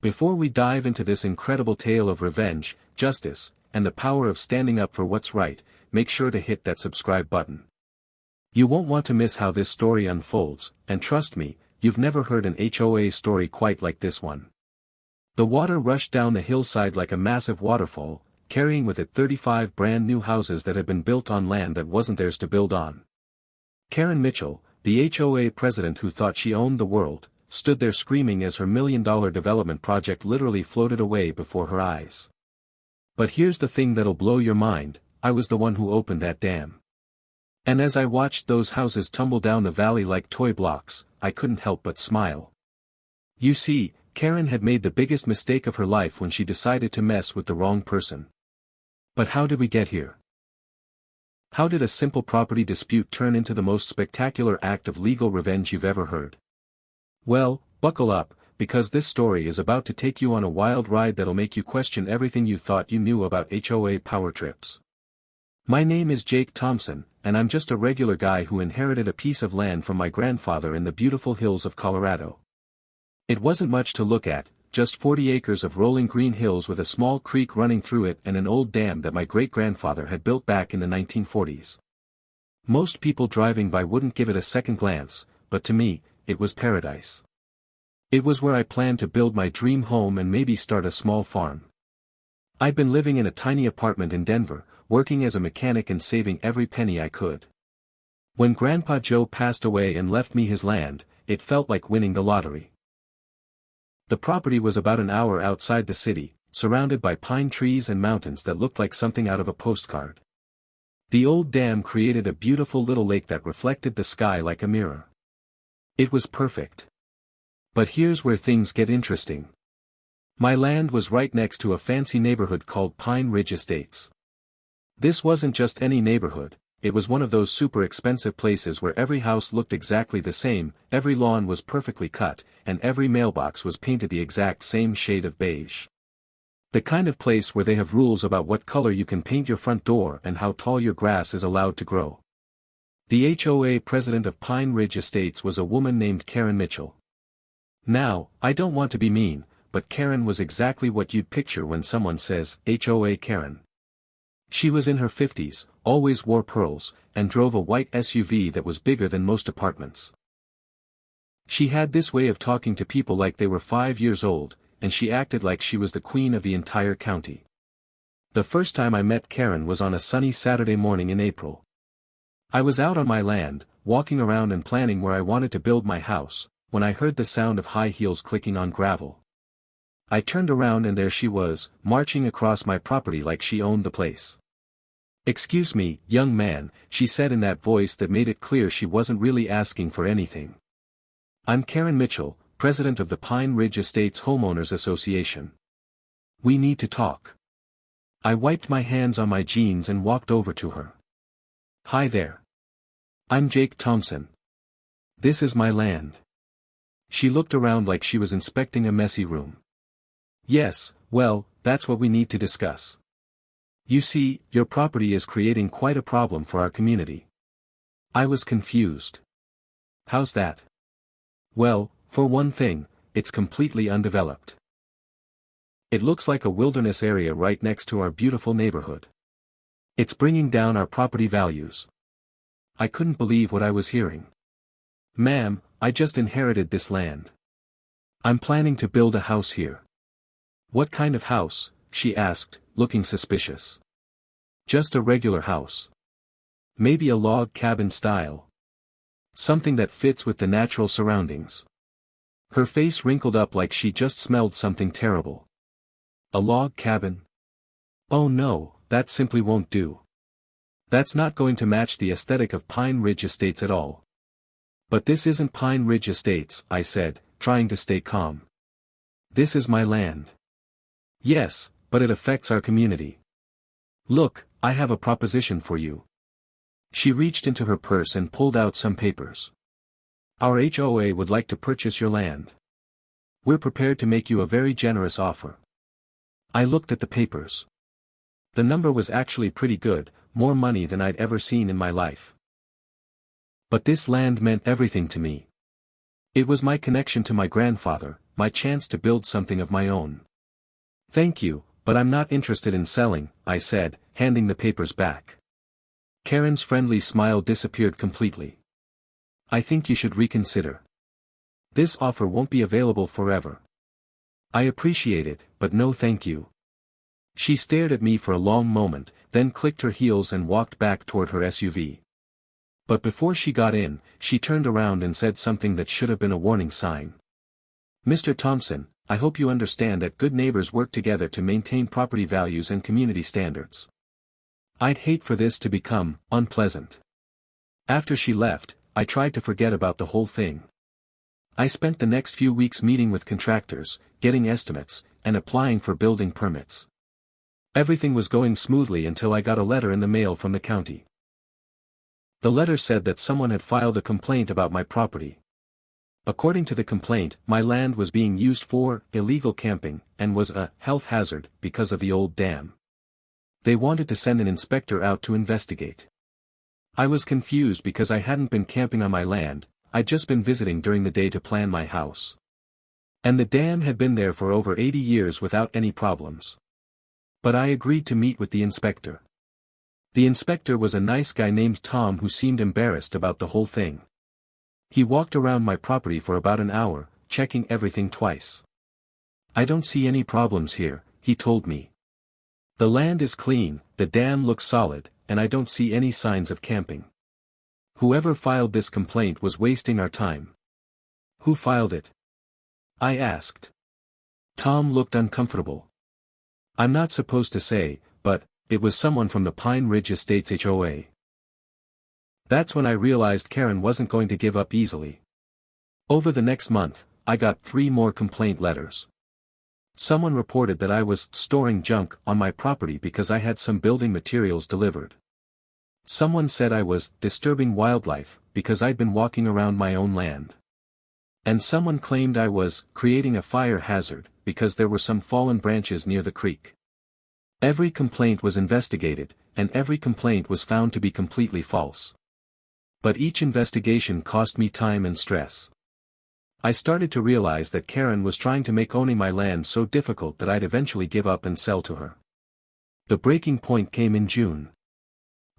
Before we dive into this incredible tale of revenge, justice, and the power of standing up for what's right, make sure to hit that subscribe button. You won't want to miss how this story unfolds, and trust me, you've never heard an HOA story quite like this one. The water rushed down the hillside like a massive waterfall, carrying with it 35 brand new houses that had been built on land that wasn't theirs to build on. Karen Mitchell, the HOA president who thought she owned the world, stood there screaming as her $1 million development project literally floated away before her eyes. But here's the thing that'll blow your mind, I was the one who opened that dam. And as I watched those houses tumble down the valley like toy blocks, I couldn't help but smile. You see, Karen had made the biggest mistake of her life when she decided to mess with the wrong person. But how did we get here? How did a simple property dispute turn into the most spectacular act of legal revenge you've ever heard? Well, buckle up, because this story is about to take you on a wild ride that'll make you question everything you thought you knew about HOA power trips. My name is Jake Thompson, and I'm just a regular guy who inherited a piece of land from my grandfather in the beautiful hills of Colorado. It wasn't much to look at, just 40 acres of rolling green hills with a small creek running through it and an old dam that my great-grandfather had built back in the 1940s. Most people driving by wouldn't give it a second glance, but to me, it was paradise. It was where I planned to build my dream home and maybe start a small farm. I'd been living in a tiny apartment in Denver, working as a mechanic and saving every penny I could. When Grandpa Joe passed away and left me his land, it felt like winning the lottery. The property was about an hour outside the city, surrounded by pine trees and mountains that looked like something out of a postcard. The old dam created a beautiful little lake that reflected the sky like a mirror. It was perfect. But here's where things get interesting. My land was right next to a fancy neighborhood called Pine Ridge Estates. This wasn't just any neighborhood, it was one of those super expensive places where every house looked exactly the same, every lawn was perfectly cut, and every mailbox was painted the exact same shade of beige. The kind of place where they have rules about what color you can paint your front door and how tall your grass is allowed to grow. The HOA president of Pine Ridge Estates was a woman named Karen Mitchell. Now, I don't want to be mean, but Karen was exactly what you'd picture when someone says, HOA Karen. She was in her 50s, always wore pearls, and drove a white SUV that was bigger than most apartments. She had this way of talking to people like they were 5 years old, and she acted like she was the queen of the entire county. The first time I met Karen was on a sunny Saturday morning in April. I was out on my land, walking around and planning where I wanted to build my house, when I heard the sound of high heels clicking on gravel. I turned around and there she was, marching across my property like she owned the place. "Excuse me, young man," she said in that voice that made it clear she wasn't really asking for anything. "I'm Karen Mitchell, president of the Pine Ridge Estates Homeowners Association. We need to talk." I wiped my hands on my jeans and walked over to her. "Hi there. I'm Jake Thompson. This is my land." She looked around like she was inspecting a messy room. "Yes, well, that's what we need to discuss. You see, your property is creating quite a problem for our community." I was confused. "How's that?" "Well, for one thing, it's completely undeveloped. It looks like a wilderness area right next to our beautiful neighborhood. It's bringing down our property values." I couldn't believe what I was hearing. "Ma'am, I just inherited this land. I'm planning to build a house here." "What kind of house?" she asked, looking suspicious. "Just a regular house. Maybe a log cabin style. Something that fits with the natural surroundings." Her face wrinkled up like she just smelled something terrible. "A log cabin? Oh no, that simply won't do. That's not going to match the aesthetic of Pine Ridge Estates at all." "But this isn't Pine Ridge Estates," I said, trying to stay calm. "This is my land." "Yes, but it affects our community. Look, I have a proposition for you." She reached into her purse and pulled out some papers. "Our HOA would like to purchase your land. We're prepared to make you a very generous offer." I looked at the papers. The number was actually pretty good, more money than I'd ever seen in my life. But this land meant everything to me. It was my connection to my grandfather, my chance to build something of my own. Thank you, but I'm not interested in selling, I said, handing the papers back. Karen's friendly smile disappeared completely. I think you should reconsider. This offer won't be available forever. I appreciate it, but no thank you. She stared at me for a long moment, then clicked her heels and walked back toward her SUV. But before she got in, she turned around and said something that should have been a warning sign. Mr. Thompson, I hope you understand that good neighbors work together to maintain property values and community standards. I'd hate for this to become unpleasant. After she left, I tried to forget about the whole thing. I spent the next few weeks meeting with contractors, getting estimates, and applying for building permits. Everything was going smoothly until I got a letter in the mail from the county. The letter said that someone had filed a complaint about my property. According to the complaint, my land was being used for illegal camping, and was a health hazard because of the old dam. They wanted to send an inspector out to investigate. I was confused because I hadn't been camping on my land, I'd just been visiting during the day to plan my house. And the dam had been there for over 80 years without any problems. But I agreed to meet with the inspector. The inspector was a nice guy named Tom who seemed embarrassed about the whole thing. He walked around my property for about an hour, checking everything twice. I don't see any problems here, he told me. The land is clean, the dam looks solid, and I don't see any signs of camping. Whoever filed this complaint was wasting our time. Who filed it? I asked. Tom looked uncomfortable. I'm not supposed to say, but it was someone from the Pine Ridge Estates HOA. That's when I realized Karen wasn't going to give up easily. Over the next month, I got 3 more complaint letters. Someone reported that I was storing junk on my property because I had some building materials delivered. Someone said I was disturbing wildlife because I'd been walking around my own land. And someone claimed I was creating a fire hazard because there were some fallen branches near the creek. Every complaint was investigated, and every complaint was found to be completely false. But each investigation cost me time and stress. I started to realize that Karen was trying to make owning my land so difficult that I'd eventually give up and sell to her. The breaking point came in June.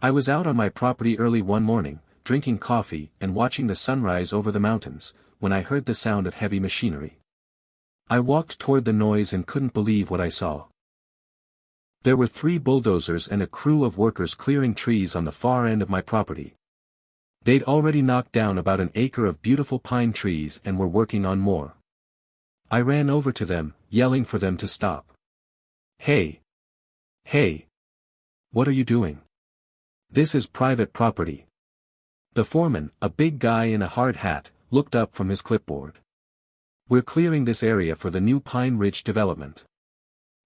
I was out on my property early one morning, drinking coffee and watching the sunrise over the mountains, when I heard the sound of heavy machinery. I walked toward the noise and couldn't believe what I saw. There were 3 bulldozers and a crew of workers clearing trees on the far end of my property. They'd already knocked down about an acre of beautiful pine trees and were working on more. I ran over to them, yelling for them to stop. Hey! Hey! What are you doing? This is private property. The foreman, a big guy in a hard hat, looked up from his clipboard. We're clearing this area for the new Pine Ridge development.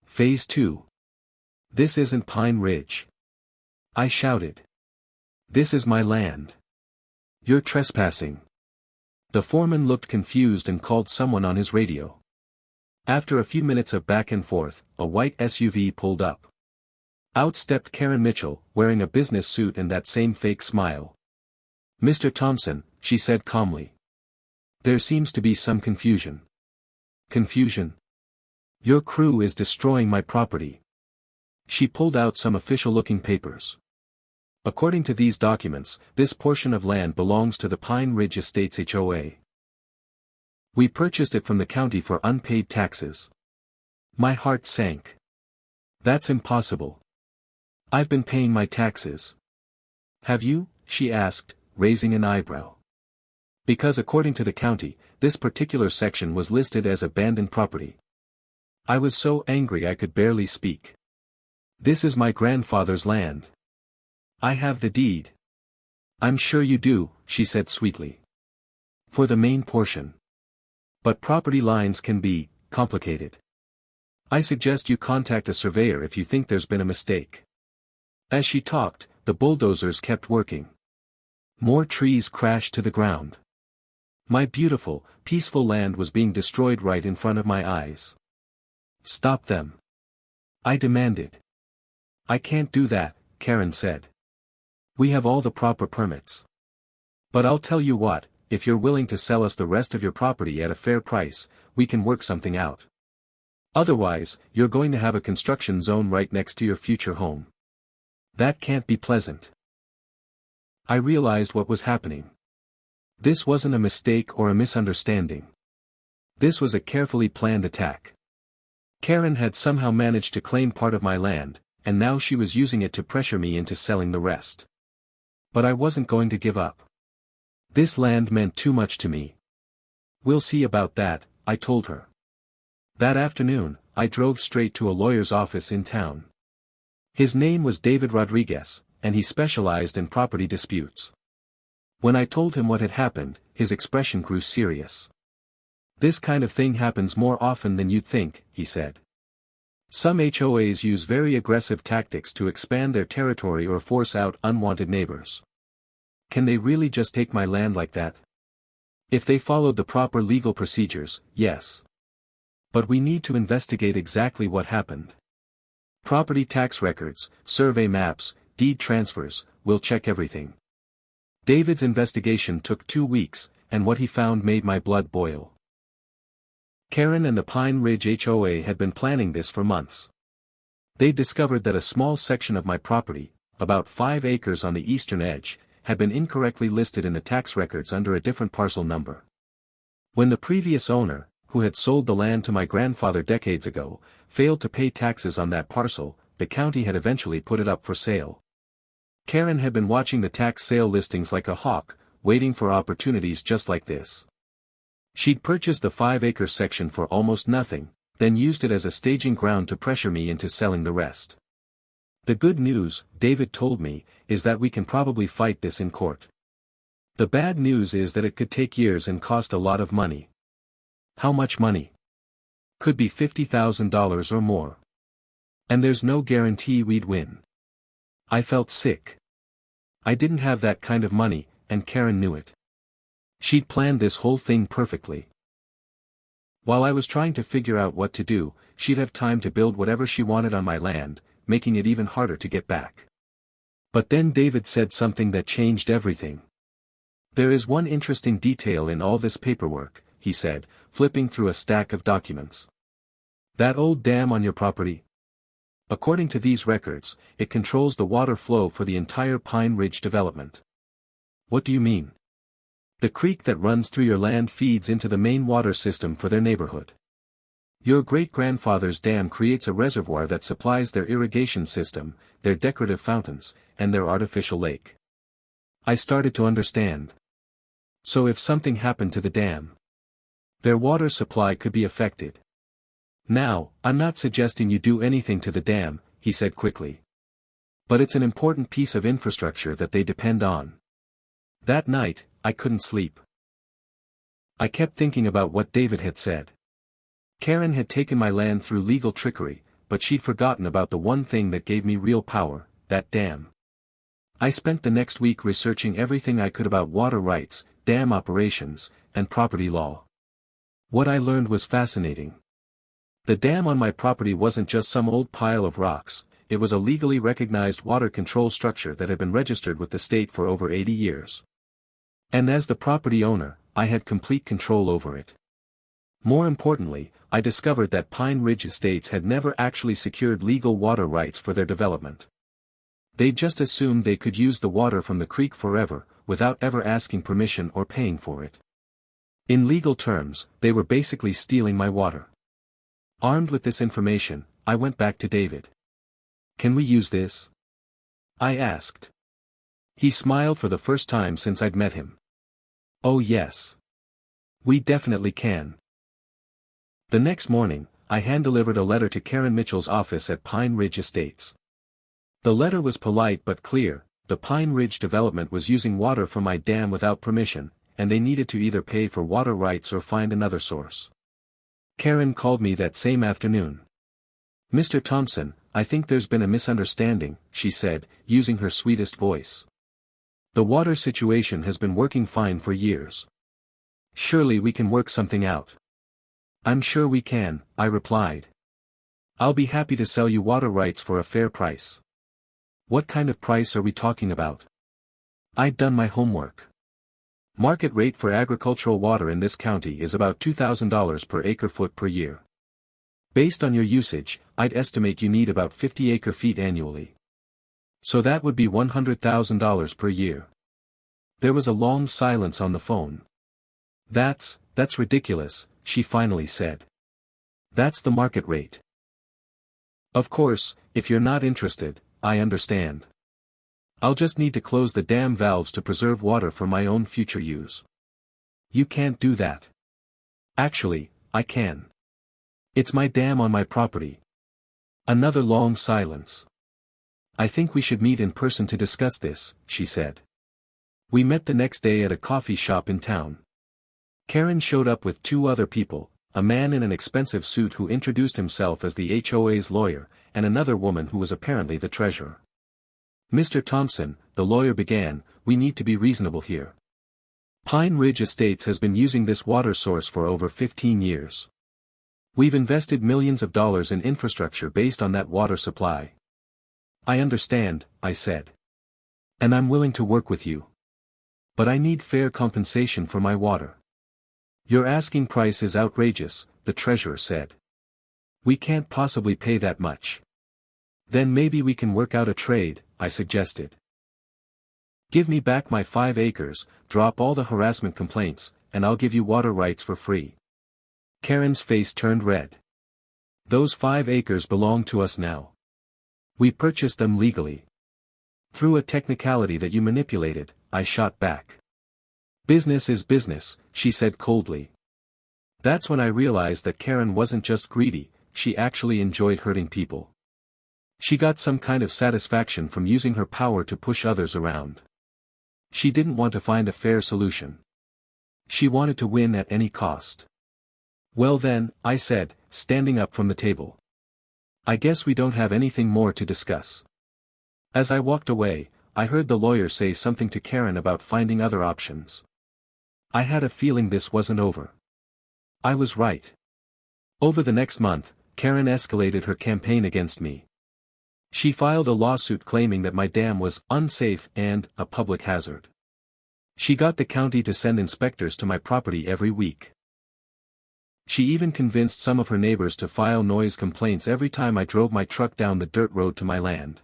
Phase 2. This isn't Pine Ridge. I shouted. This is my land. You're trespassing. The foreman looked confused and called someone on his radio. After a few minutes of back and forth, a white SUV pulled up. Out stepped Karen Mitchell, wearing a business suit and that same fake smile. Mr. Thompson, she said calmly. There seems to be some confusion. Confusion? Your crew is destroying my property. She pulled out some official-looking papers. According to these documents, this portion of land belongs to the Pine Ridge Estates HOA. We purchased it from the county for unpaid taxes. My heart sank. That's impossible. I've been paying my taxes. Have you? She asked, raising an eyebrow. Because according to the county, this particular section was listed as abandoned property. I was so angry I could barely speak. This is my grandfather's land. I have the deed. I'm sure you do, she said sweetly. For the main portion. But property lines can be complicated. I suggest you contact a surveyor if you think there's been a mistake. As she talked, the bulldozers kept working. More trees crashed to the ground. My beautiful, peaceful land was being destroyed right in front of my eyes. Stop them. I demanded. I can't do that, Karen said. We have all the proper permits. But I'll tell you what, if you're willing to sell us the rest of your property at a fair price, we can work something out. Otherwise, you're going to have a construction zone right next to your future home. That can't be pleasant. I realized what was happening. This wasn't a mistake or a misunderstanding. This was a carefully planned attack. Karen had somehow managed to claim part of my land, and now she was using it to pressure me into selling the rest. But I wasn't going to give up. This land meant too much to me. We'll see about that, I told her. That afternoon, I drove straight to a lawyer's office in town. His name was David Rodriguez, and he specialized in property disputes. When I told him what had happened, his expression grew serious. This kind of thing happens more often than you'd think, he said. Some HOAs use very aggressive tactics to expand their territory or force out unwanted neighbors. Can they really just take my land like that? If they followed the proper legal procedures, yes. But we need to investigate exactly what happened. Property tax records, survey maps, deed transfers, we'll check everything. David's investigation took 2 weeks, and what he found made my blood boil. Karen and the Pine Ridge HOA had been planning this for months. They discovered that a small section of my property, about 5 acres on the eastern edge, had been incorrectly listed in the tax records under a different parcel number. When the previous owner, who had sold the land to my grandfather decades ago, failed to pay taxes on that parcel, the county had eventually put it up for sale. Karen had been watching the tax sale listings like a hawk, waiting for opportunities just like this. She'd purchased the 5-acre section for almost nothing, then used it as a staging ground to pressure me into selling the rest. The good news, David told me, is that we can probably fight this in court. The bad news is that it could take years and cost a lot of money. How much money? Could be $50,000 or more. And there's no guarantee we'd win. I felt sick. I didn't have that kind of money, and Karen knew it. She'd planned this whole thing perfectly. While I was trying to figure out what to do, she'd have time to build whatever she wanted on my land, making it even harder to get back. But then David said something that changed everything. There is one interesting detail in all this paperwork, he said, flipping through a stack of documents. That old dam on your property? According to these records, it controls the water flow for the entire Pine Ridge development. What do you mean? The creek that runs through your land feeds into the main water system for their neighborhood. Your great-grandfather's dam creates a reservoir that supplies their irrigation system, their decorative fountains, and their artificial lake. I started to understand. So if something happened to the dam, their water supply could be affected. Now, I'm not suggesting you do anything to the dam, he said quickly. But it's an important piece of infrastructure that they depend on. That night, I couldn't sleep. I kept thinking about what David had said. Karen had taken my land through legal trickery, but she'd forgotten about the one thing that gave me real power, that dam. I spent the next week researching everything I could about water rights, dam operations, and property law. What I learned was fascinating. The dam on my property wasn't just some old pile of rocks, it was a legally recognized water control structure that had been registered with the state for over 80 years. And as the property owner, I had complete control over it. More importantly, I discovered that Pine Ridge Estates had never actually secured legal water rights for their development. They just assumed they could use the water from the creek forever, without ever asking permission or paying for it. In legal terms, they were basically stealing my water. Armed with this information, I went back to David. Can we use this? I asked. He smiled for the first time since I'd met him. Oh yes. We definitely can. The next morning, I hand-delivered a letter to Karen Mitchell's office at Pine Ridge Estates. The letter was polite but clear. The Pine Ridge development was using water from my dam without permission, and they needed to either pay for water rights or find another source. Karen called me that same afternoon. Mr. Thompson, I think there's been a misunderstanding, she said, using her sweetest voice. The water situation has been working fine for years. Surely we can work something out. I'm sure we can, I replied. I'll be happy to sell you water rights for a fair price. What kind of price are we talking about? I'd done my homework. Market rate for agricultural water in this county is about $2,000 per acre-foot per year. Based on your usage, I'd estimate you need about 50 acre-feet annually. So that would be $100,000 per year. There was a long silence on the phone. That's ridiculous, she finally said. That's the market rate. Of course, if you're not interested, I understand. I'll just need to close the dam valves to preserve water for my own future use. You can't do that. Actually, I can. It's my dam on my property. Another long silence. I think we should meet in person to discuss this, she said. We met the next day at a coffee shop in town. Karen showed up with two other people, a man in an expensive suit who introduced himself as the HOA's lawyer, and another woman who was apparently the treasurer. Mr. Thompson, the lawyer began, we need to be reasonable here. Pine Ridge Estates has been using this water source for over 15 years. We've invested millions of dollars in infrastructure based on that water supply. I understand, I said. And I'm willing to work with you. But I need fair compensation for my water. Your asking price is outrageous, the treasurer said. We can't possibly pay that much. Then maybe we can work out a trade, I suggested. Give me back my 5 acres, drop all the harassment complaints, and I'll give you water rights for free. Karen's face turned red. Those 5 acres belong to us now. We purchased them legally. Through a technicality that you manipulated, I shot back. Business is business, she said coldly. That's when I realized that Karen wasn't just greedy, she actually enjoyed hurting people. She got some kind of satisfaction from using her power to push others around. She didn't want to find a fair solution. She wanted to win at any cost. Well then, I said, standing up from the table. I guess we don't have anything more to discuss. As I walked away, I heard the lawyer say something to Karen about finding other options. I had a feeling this wasn't over. I was right. Over the next month, Karen escalated her campaign against me. She filed a lawsuit claiming that my dam was unsafe and a public hazard. She got the county to send inspectors to my property every week. She even convinced some of her neighbors to file noise complaints every time I drove my truck down the dirt road to my land.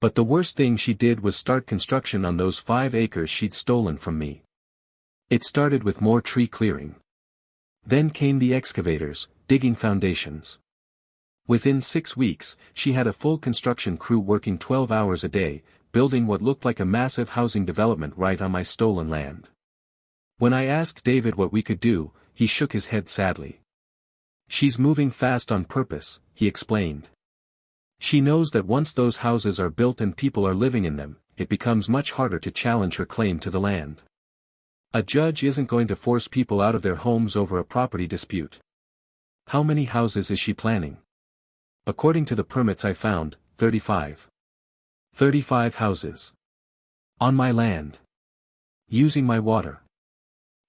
But the worst thing she did was start construction on those 5 acres she'd stolen from me. It started with more tree clearing. Then came the excavators, digging foundations. Within 6 weeks, she had a full construction crew working 12 hours a day, building what looked like a massive housing development right on my stolen land. When I asked David what we could do, he shook his head sadly. She's moving fast on purpose, he explained. She knows that once those houses are built and people are living in them, it becomes much harder to challenge her claim to the land. A judge isn't going to force people out of their homes over a property dispute. How many houses is she planning? According to the permits I found, 35. 35 houses. On my land. Using my water.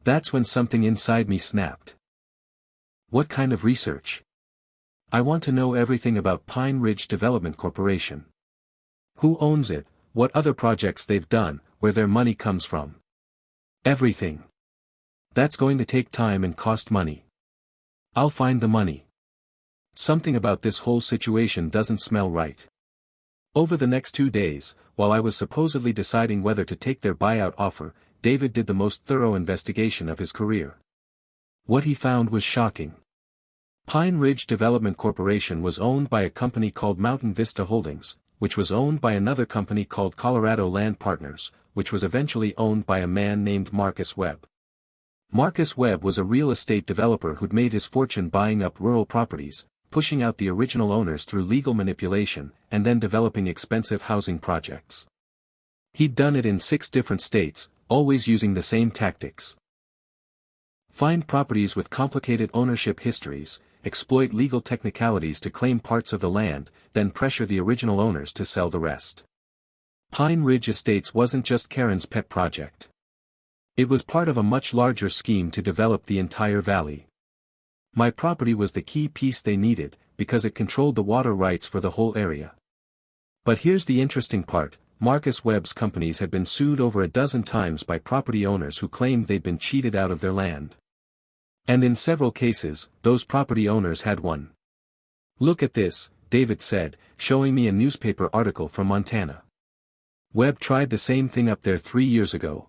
That's when something inside me snapped. What kind of research? I want to know everything about Pine Ridge Development Corporation. Who owns it, what other projects they've done, where their money comes from. Everything. That's going to take time and cost money. I'll find the money. Something about this whole situation doesn't smell right. Over the next 2 days, while I was supposedly deciding whether to take their buyout offer, David did the most thorough investigation of his career. What he found was shocking. Pine Ridge Development Corporation was owned by a company called Mountain Vista Holdings, which was owned by another company called Colorado Land Partners, which was eventually owned by a man named Marcus Webb. Marcus Webb was a real estate developer who'd made his fortune buying up rural properties, pushing out the original owners through legal manipulation, and then developing expensive housing projects. He'd done it in 6 different states, always using the same tactics. Find properties with complicated ownership histories, exploit legal technicalities to claim parts of the land, then pressure the original owners to sell the rest. Pine Ridge Estates wasn't just Karen's pet project. It was part of a much larger scheme to develop the entire valley. My property was the key piece they needed, because it controlled the water rights for the whole area. But here's the interesting part, Marcus Webb's companies had been sued over a dozen times by property owners who claimed they'd been cheated out of their land. And in several cases, those property owners had won. "Look at this," David said, showing me a newspaper article from Montana. "Webb tried the same thing up there 3 years ago.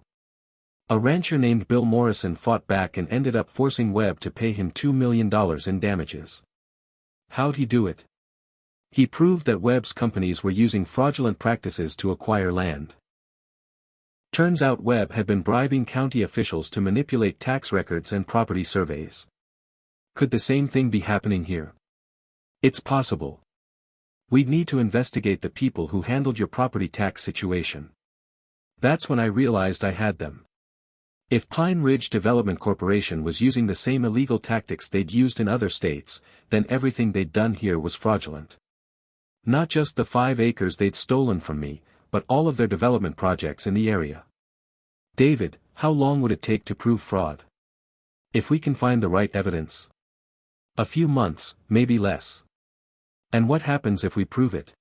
A rancher named Bill Morrison fought back and ended up forcing Webb to pay him $2 million in damages. How'd he do it? He proved that Webb's companies were using fraudulent practices to acquire land. Turns out Webb had been bribing county officials to manipulate tax records and property surveys. Could the same thing be happening here? It's possible. We'd need to investigate the people who handled your property tax situation." That's when I realized I had them. If Pine Ridge Development Corporation was using the same illegal tactics they'd used in other states, then everything they'd done here was fraudulent. Not just the 5 acres they'd stolen from me, but all of their development projects in the area. "David, how long would it take to prove fraud? If we can find the right evidence?" "A few months, maybe less." "And what happens if we prove it?"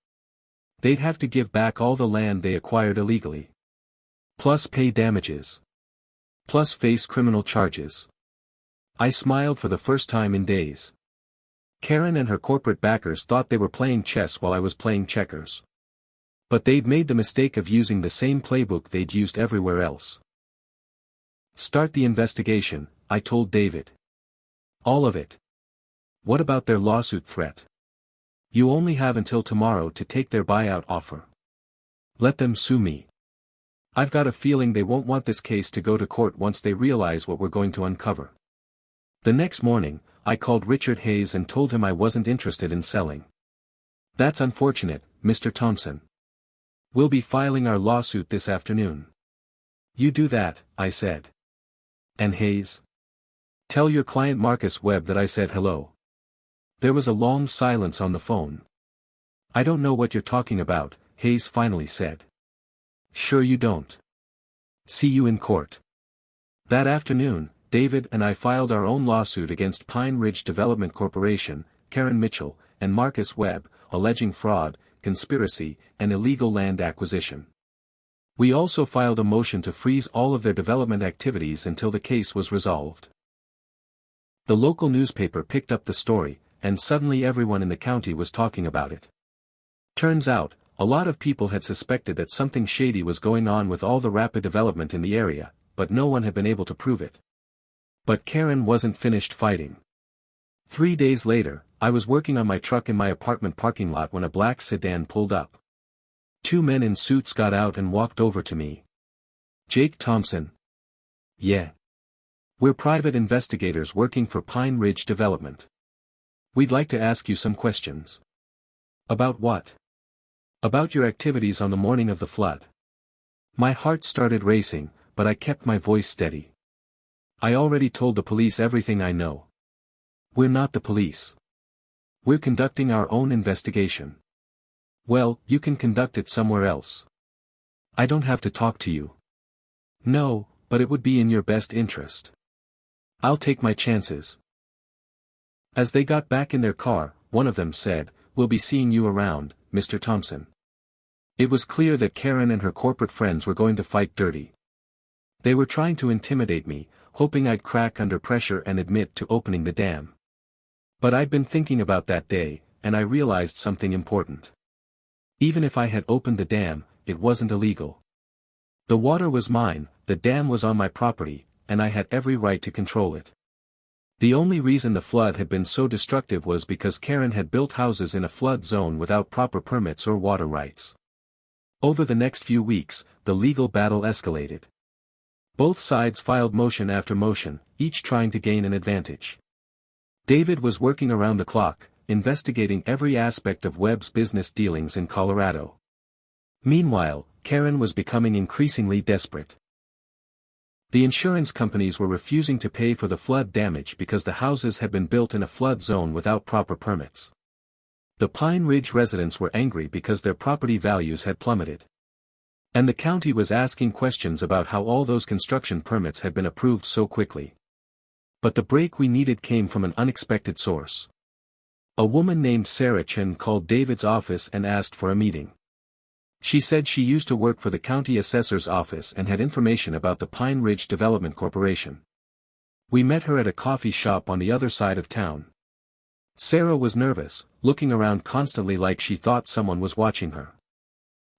"They'd have to give back all the land they acquired illegally. Plus pay damages. Plus face criminal charges." I smiled for the first time in days. Karen and her corporate backers thought they were playing chess while I was playing checkers. But they'd made the mistake of using the same playbook they'd used everywhere else. "Start the investigation," I told David. "All of it." "What about their lawsuit threat?" "You only have until tomorrow to take their buyout offer." "Let them sue me. I've got a feeling they won't want this case to go to court once they realize what we're going to uncover." The next morning, I called Richard Hayes and told him I wasn't interested in selling. "That's unfortunate, Mr. Thompson. We'll be filing our lawsuit this afternoon." "You do that," I said. "And Hayes? Tell your client Marcus Webb that I said hello." There was a long silence on the phone. "I don't know what you're talking about," Hayes finally said. "Sure you don't. See you in court." That afternoon, David and I filed our own lawsuit against Pine Ridge Development Corporation, Karen Mitchell, and Marcus Webb, alleging fraud, conspiracy, and illegal land acquisition. We also filed a motion to freeze all of their development activities until the case was resolved. The local newspaper picked up the story, and suddenly everyone in the county was talking about it. Turns out, a lot of people had suspected that something shady was going on with all the rapid development in the area, but no one had been able to prove it. But Karen wasn't finished fighting. 3 days later, I was working on my truck in my apartment parking lot when a black sedan pulled up. 2 men in suits got out and walked over to me. "Jake Thompson?" "Yeah. We're private investigators working for Pine Ridge Development. We'd like to ask you some questions." "About what?" "About your activities on the morning of the flood." My heart started racing, but I kept my voice steady. "I already told the police everything I know." "We're not the police. We're conducting our own investigation." "Well, you can conduct it somewhere else. I don't have to talk to you." "No, but it would be in your best interest." "I'll take my chances." As they got back in their car, one of them said, "We'll be seeing you around, Mr. Thompson." It was clear that Karen and her corporate friends were going to fight dirty. They were trying to intimidate me, hoping I'd crack under pressure and admit to opening the dam. But I'd been thinking about that day, and I realized something important. Even if I had opened the dam, it wasn't illegal. The water was mine, the dam was on my property, and I had every right to control it. The only reason the flood had been so destructive was because Karen had built houses in a flood zone without proper permits or water rights. Over the next few weeks, the legal battle escalated. Both sides filed motion after motion, each trying to gain an advantage. David was working around the clock, investigating every aspect of Webb's business dealings in Colorado. Meanwhile, Karen was becoming increasingly desperate. The insurance companies were refusing to pay for the flood damage because the houses had been built in a flood zone without proper permits. The Pine Ridge residents were angry because their property values had plummeted. And the county was asking questions about how all those construction permits had been approved so quickly. But the break we needed came from an unexpected source. A woman named Sarah Chen called David's office and asked for a meeting. She said she used to work for the county assessor's office and had information about the Pine Ridge Development Corporation. We met her at a coffee shop on the other side of town. Sarah was nervous, looking around constantly like she thought someone was watching her.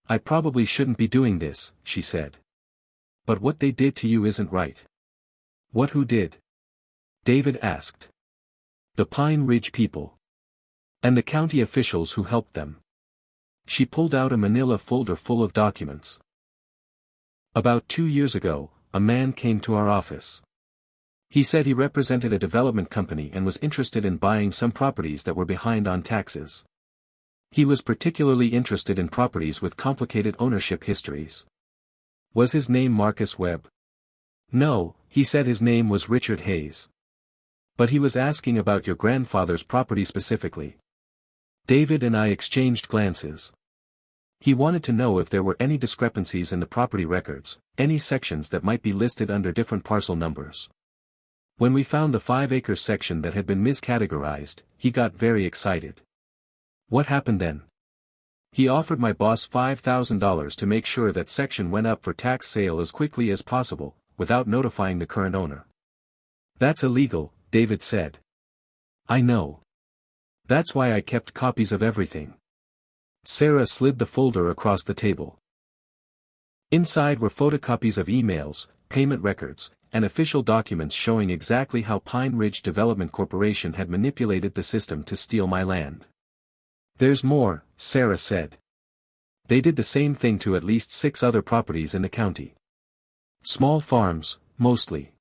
I probably shouldn't be doing this, she said. But what they did to you isn't right. What who did? David asked. The Pine Ridge people. And the county officials who helped them. She pulled out a manila folder full of documents. About 2 years ago, a man came to our office. He said he represented a development company and was interested in buying some properties that were behind on taxes. He was particularly interested in properties with complicated ownership histories. Was his name Marcus Webb? No, he said his name was Richard Hayes. But he was asking about your grandfather's property specifically. David and I exchanged glances. He wanted to know if there were any discrepancies in the property records, any sections that might be listed under different parcel numbers. When we found the 5-acre section that had been miscategorized, he got very excited. What happened then? He offered my boss $5,000 to make sure that section went up for tax sale as quickly as possible, without notifying the current owner. That's illegal, David said. I know. That's why I kept copies of everything. Sarah slid the folder across the table. Inside were photocopies of emails, payment records, and official documents showing exactly how Pine Ridge Development Corporation had manipulated the system to steal my land. There's more, Sarah said. They did the same thing to at least 6 other properties in the county. Small farms, mostly.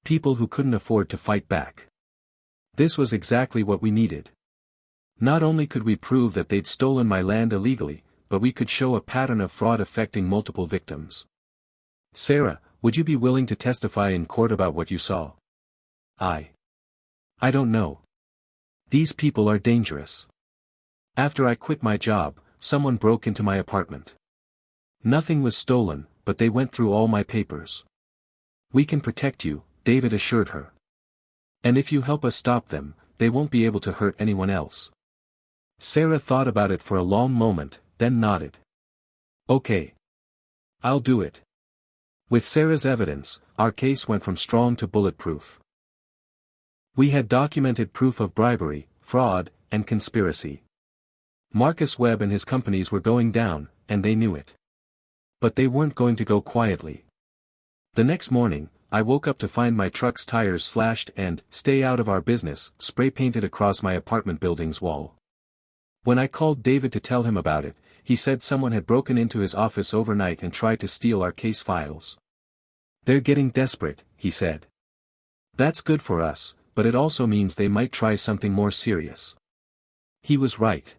People who couldn't afford to fight back. This was exactly what we needed. Not only could we prove that they'd stolen my land illegally, but we could show a pattern of fraud affecting multiple victims. Sarah, would you be willing to testify in court about what you saw? I don't know. These people are dangerous. After I quit my job, someone broke into my apartment. Nothing was stolen, but they went through all my papers. We can protect you, David assured her. And if you help us stop them, they won't be able to hurt anyone else. Sarah thought about it for a long moment, then nodded. Okay. I'll do it. With Sarah's evidence, our case went from strong to bulletproof. We had documented proof of bribery, fraud, and conspiracy. Marcus Webb and his companies were going down, and they knew it. But they weren't going to go quietly. The next morning, I woke up to find my truck's tires slashed and "Stay out of our business" spray-painted across my apartment building's wall. When I called David to tell him about it, he said someone had broken into his office overnight and tried to steal our case files. They're getting desperate, he said. That's good for us, but it also means they might try something more serious. He was right.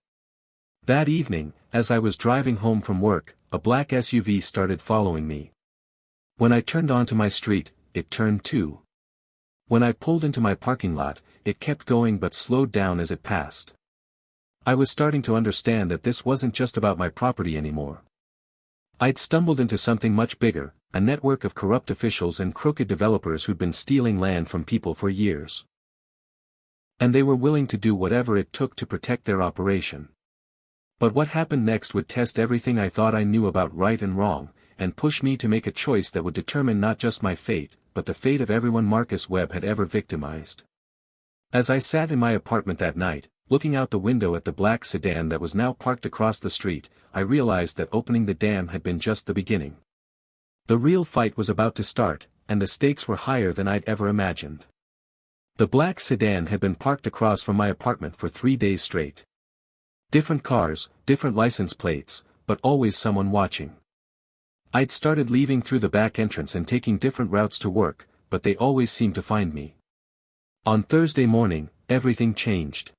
That evening, as I was driving home from work, a black SUV started following me. When I turned onto my street, it turned too. When I pulled into my parking lot, it kept going but slowed down as it passed. I was starting to understand that this wasn't just about my property anymore. I'd stumbled into something much bigger, a network of corrupt officials and crooked developers who'd been stealing land from people for years. And they were willing to do whatever it took to protect their operation. But what happened next would test everything I thought I knew about right and wrong, and push me to make a choice that would determine not just my fate, but the fate of everyone Marcus Webb had ever victimized. As I sat in my apartment that night, looking out the window at the black sedan that was now parked across the street, I realized that opening the dam had been just the beginning. The real fight was about to start, and the stakes were higher than I'd ever imagined. The black sedan had been parked across from my apartment for 3 days straight. Different cars, different license plates, but always someone watching. I'd started leaving through the back entrance and taking different routes to work, but they always seemed to find me. On Thursday morning, everything changed.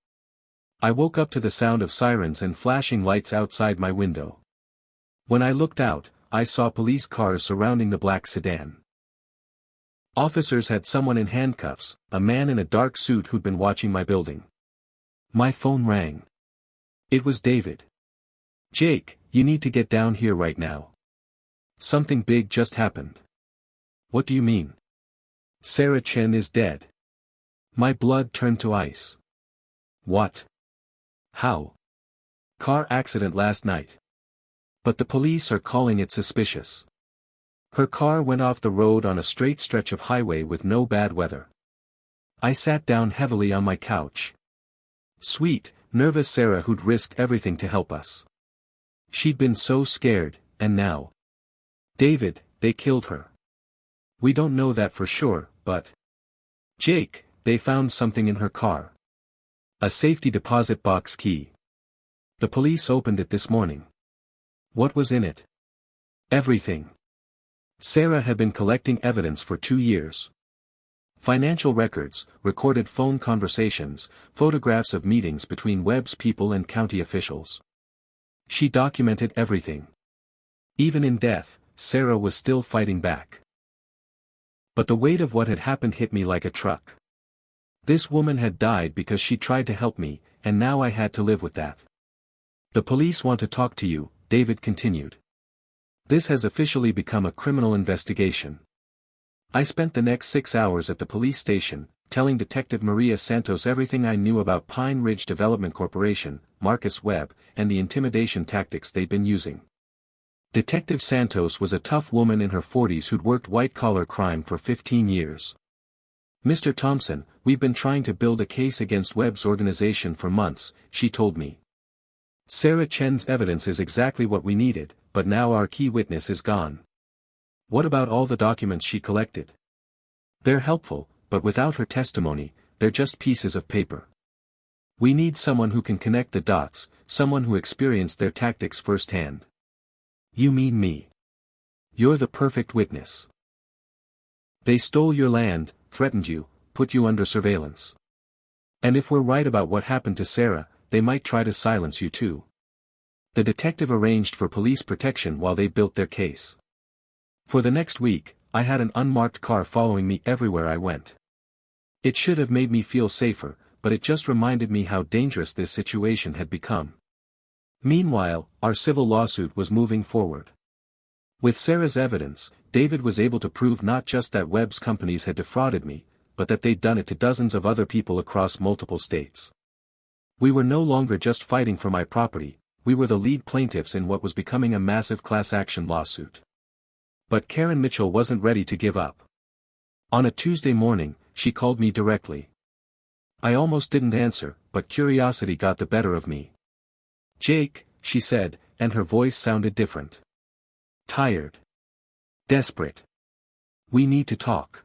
I woke up to the sound of sirens and flashing lights outside my window. When I looked out, I saw police cars surrounding the black sedan. Officers had someone in handcuffs, a man in a dark suit who'd been watching my building. My phone rang. It was David. "Jake, you need to get down here right now. Something big just happened." "What do you mean?" "Sarah Chen is dead." My blood turned to ice. "What? How?" "Car accident last night." But the police are calling it suspicious. Her car went off the road on a straight stretch of highway with no bad weather. I sat down heavily on my couch. Sweet, nervous Sarah who'd risked everything to help us. She'd been so scared, and now. David, they killed her. We don't know that for sure, but. Jake, they found something in her car. A safety deposit box key. The police opened it this morning. What was in it? Everything. Sarah had been collecting evidence for 2 years. Financial records, recorded phone conversations, photographs of meetings between Webb's people and county officials. She documented everything. Even in death, Sarah was still fighting back. But the weight of what had happened hit me like a truck. This woman had died because she tried to help me, and now I had to live with that. The police want to talk to you, David continued. This has officially become a criminal investigation. I spent the next 6 hours at the police station, telling Detective Maria Santos everything I knew about Pine Ridge Development Corporation, Marcus Webb, and the intimidation tactics they'd been using. Detective Santos was a tough woman in her 40s who'd worked white-collar crime for 15 years. Mr. Thompson, we've been trying to build a case against Webb's organization for months, she told me. Sarah Chen's evidence is exactly what we needed, but now our key witness is gone. What about all the documents she collected? They're helpful, but without her testimony, they're just pieces of paper. We need someone who can connect the dots, someone who experienced their tactics firsthand. You mean me. You're the perfect witness. They stole your land, threatened you, put you under surveillance. And if we're right about what happened to Sarah, they might try to silence you too. The detective arranged for police protection while they built their case. For the next week, I had an unmarked car following me everywhere I went. It should have made me feel safer, but it just reminded me how dangerous this situation had become. Meanwhile, our civil lawsuit was moving forward. With Sarah's evidence, David was able to prove not just that Webb's companies had defrauded me, but that they'd done it to dozens of other people across multiple states. We were no longer just fighting for my property, we were the lead plaintiffs in what was becoming a massive class action lawsuit. But Karen Mitchell wasn't ready to give up. On a Tuesday morning, she called me directly. I almost didn't answer, but curiosity got the better of me. Jake, she said, and her voice sounded different. Tired. Desperate. We need to talk.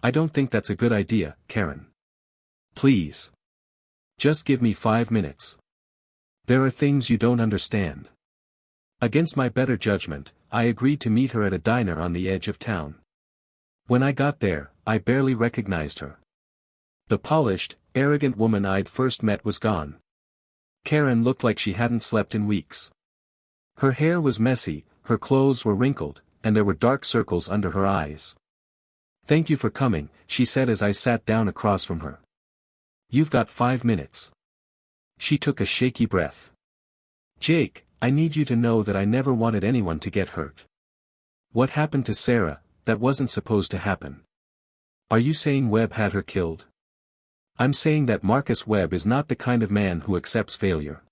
I don't think that's a good idea, Karen. Please. Just give me 5 minutes. There are things you don't understand. Against my better judgment, I agreed to meet her at a diner on the edge of town. When I got there, I barely recognized her. The polished, arrogant woman I'd first met was gone. Karen looked like she hadn't slept in weeks. Her hair was messy, her clothes were wrinkled, and there were dark circles under her eyes. Thank you for coming, she said as I sat down across from her. You've got 5 minutes. She took a shaky breath. Jake, I need you to know that I never wanted anyone to get hurt. What happened to Sarah, that wasn't supposed to happen. Are you saying Webb had her killed? I'm saying that Marcus Webb is not the kind of man who accepts failure.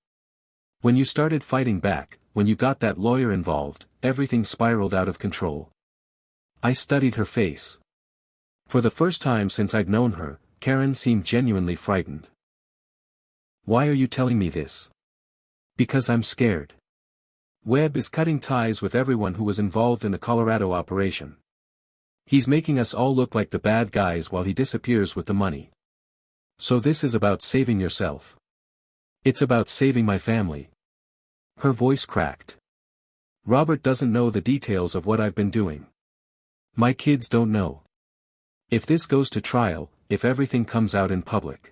When you started fighting back, when you got that lawyer involved, everything spiraled out of control. I studied her face. For the first time since I'd known her, Karen seemed genuinely frightened. Why are you telling me this? Because I'm scared. Webb is cutting ties with everyone who was involved in the Colorado operation. He's making us all look like the bad guys while he disappears with the money. So this is about saving yourself. It's about saving my family. Her voice cracked. Robert doesn't know the details of what I've been doing. My kids don't know. If this goes to trial, if everything comes out in public.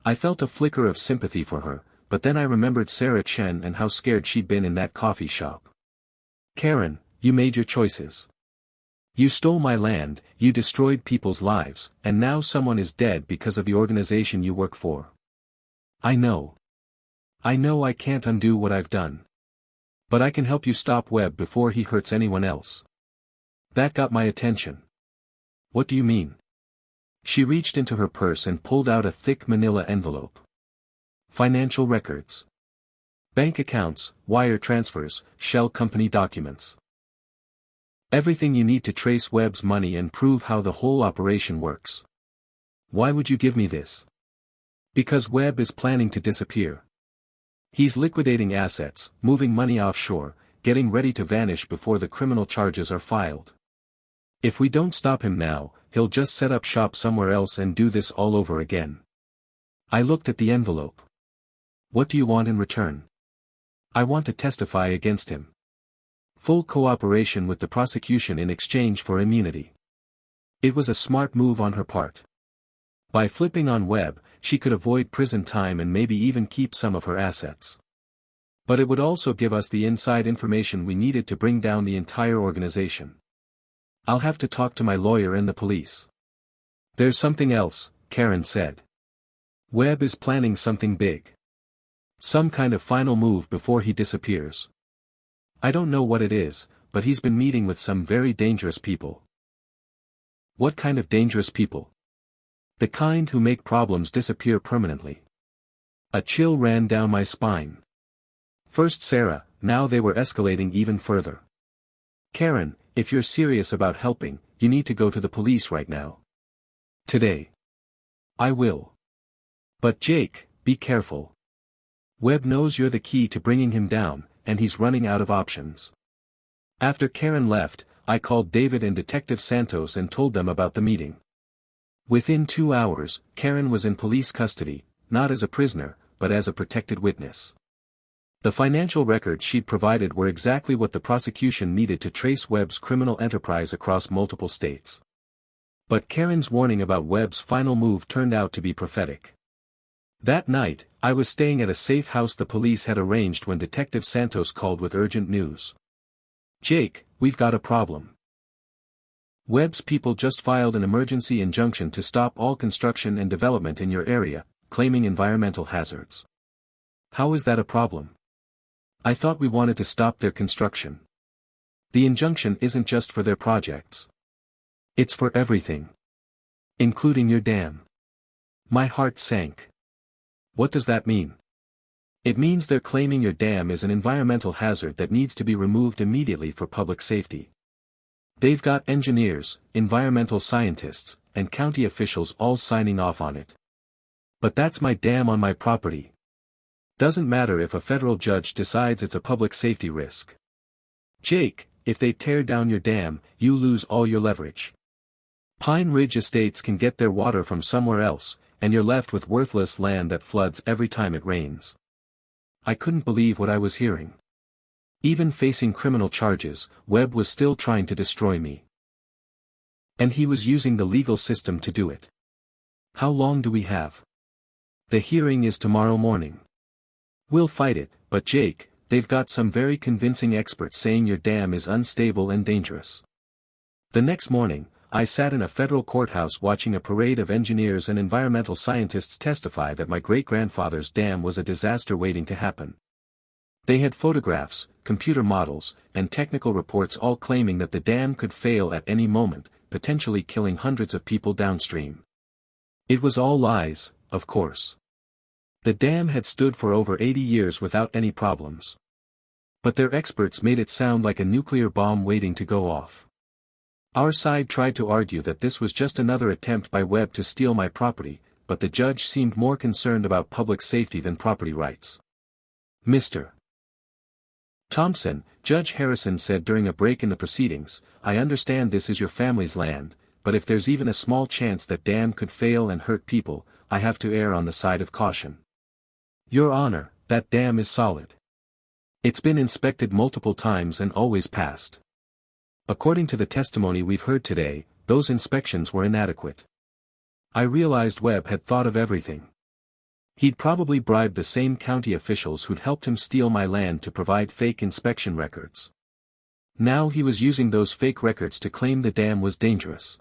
I felt a flicker of sympathy for her, but then I remembered Sarah Chen and how scared she'd been in that coffee shop. Karen, you made your choices. You stole my land, you destroyed people's lives, and now someone is dead because of the organization you work for. I know. I know I can't undo what I've done. But I can help you stop Webb before he hurts anyone else. That got my attention. What do you mean? She reached into her purse and pulled out a thick manila envelope. Financial records. Bank accounts, wire transfers, shell company documents. Everything you need to trace Webb's money and prove how the whole operation works. Why would you give me this? Because Webb is planning to disappear. He's liquidating assets, moving money offshore, getting ready to vanish before the criminal charges are filed. If we don't stop him now, he'll just set up shop somewhere else and do this all over again. I looked at the envelope. What do you want in return? I want to testify against him. Full cooperation with the prosecution in exchange for immunity. It was a smart move on her part. By flipping on Webb, she could avoid prison time and maybe even keep some of her assets. But it would also give us the inside information we needed to bring down the entire organization. I'll have to talk to my lawyer and the police. There's something else, Karen said. Webb is planning something big. Some kind of final move before he disappears. I don't know what it is, but he's been meeting with some very dangerous people. What kind of dangerous people? The kind who make problems disappear permanently. A chill ran down my spine. First Sarah, now they were escalating even further. Karen, if you're serious about helping, you need to go to the police right now. Today. I will. But Jake, be careful. Webb knows you're the key to bringing him down, and he's running out of options. After Karen left, I called David and Detective Santos and told them about the meeting. Within 2 hours, Karen was in police custody, not as a prisoner, but as a protected witness. The financial records she'd provided were exactly what the prosecution needed to trace Webb's criminal enterprise across multiple states. But Karen's warning about Webb's final move turned out to be prophetic. That night, I was staying at a safe house the police had arranged when Detective Santos called with urgent news. Jake, we've got a problem. Webb's people just filed an emergency injunction to stop all construction and development in your area, claiming environmental hazards. How is that a problem? I thought we wanted to stop their construction. The injunction isn't just for their projects. It's for everything. Including your dam. My heart sank. What does that mean? It means they're claiming your dam is an environmental hazard that needs to be removed immediately for public safety. They've got engineers, environmental scientists, and county officials all signing off on it. But that's my dam on my property. Doesn't matter if a federal judge decides it's a public safety risk. Jake, if they tear down your dam, you lose all your leverage. Pine Ridge Estates can get their water from somewhere else, and you're left with worthless land that floods every time it rains. I couldn't believe what I was hearing. Even facing criminal charges, Webb was still trying to destroy me. And he was using the legal system to do it. How long do we have? The hearing is tomorrow morning. We'll fight it, but Jake, they've got some very convincing experts saying your dam is unstable and dangerous. The next morning, I sat in a federal courthouse watching a parade of engineers and environmental scientists testify that my great-grandfather's dam was a disaster waiting to happen. They had photographs, computer models, and technical reports all claiming that the dam could fail at any moment, potentially killing hundreds of people downstream. It was all lies, of course. The dam had stood for over 80 years without any problems. But their experts made it sound like a nuclear bomb waiting to go off. Our side tried to argue that this was just another attempt by Webb to steal my property, but the judge seemed more concerned about public safety than property rights. Mr. Thompson, Judge Harrison said during a break in the proceedings, I understand this is your family's land, but if there's even a small chance that dam could fail and hurt people, I have to err on the side of caution. Your Honor, that dam is solid. It's been inspected multiple times and always passed. According to the testimony we've heard today, those inspections were inadequate. I realized Webb had thought of everything. He'd probably bribed the same county officials who'd helped him steal my land to provide fake inspection records. Now he was using those fake records to claim the dam was dangerous.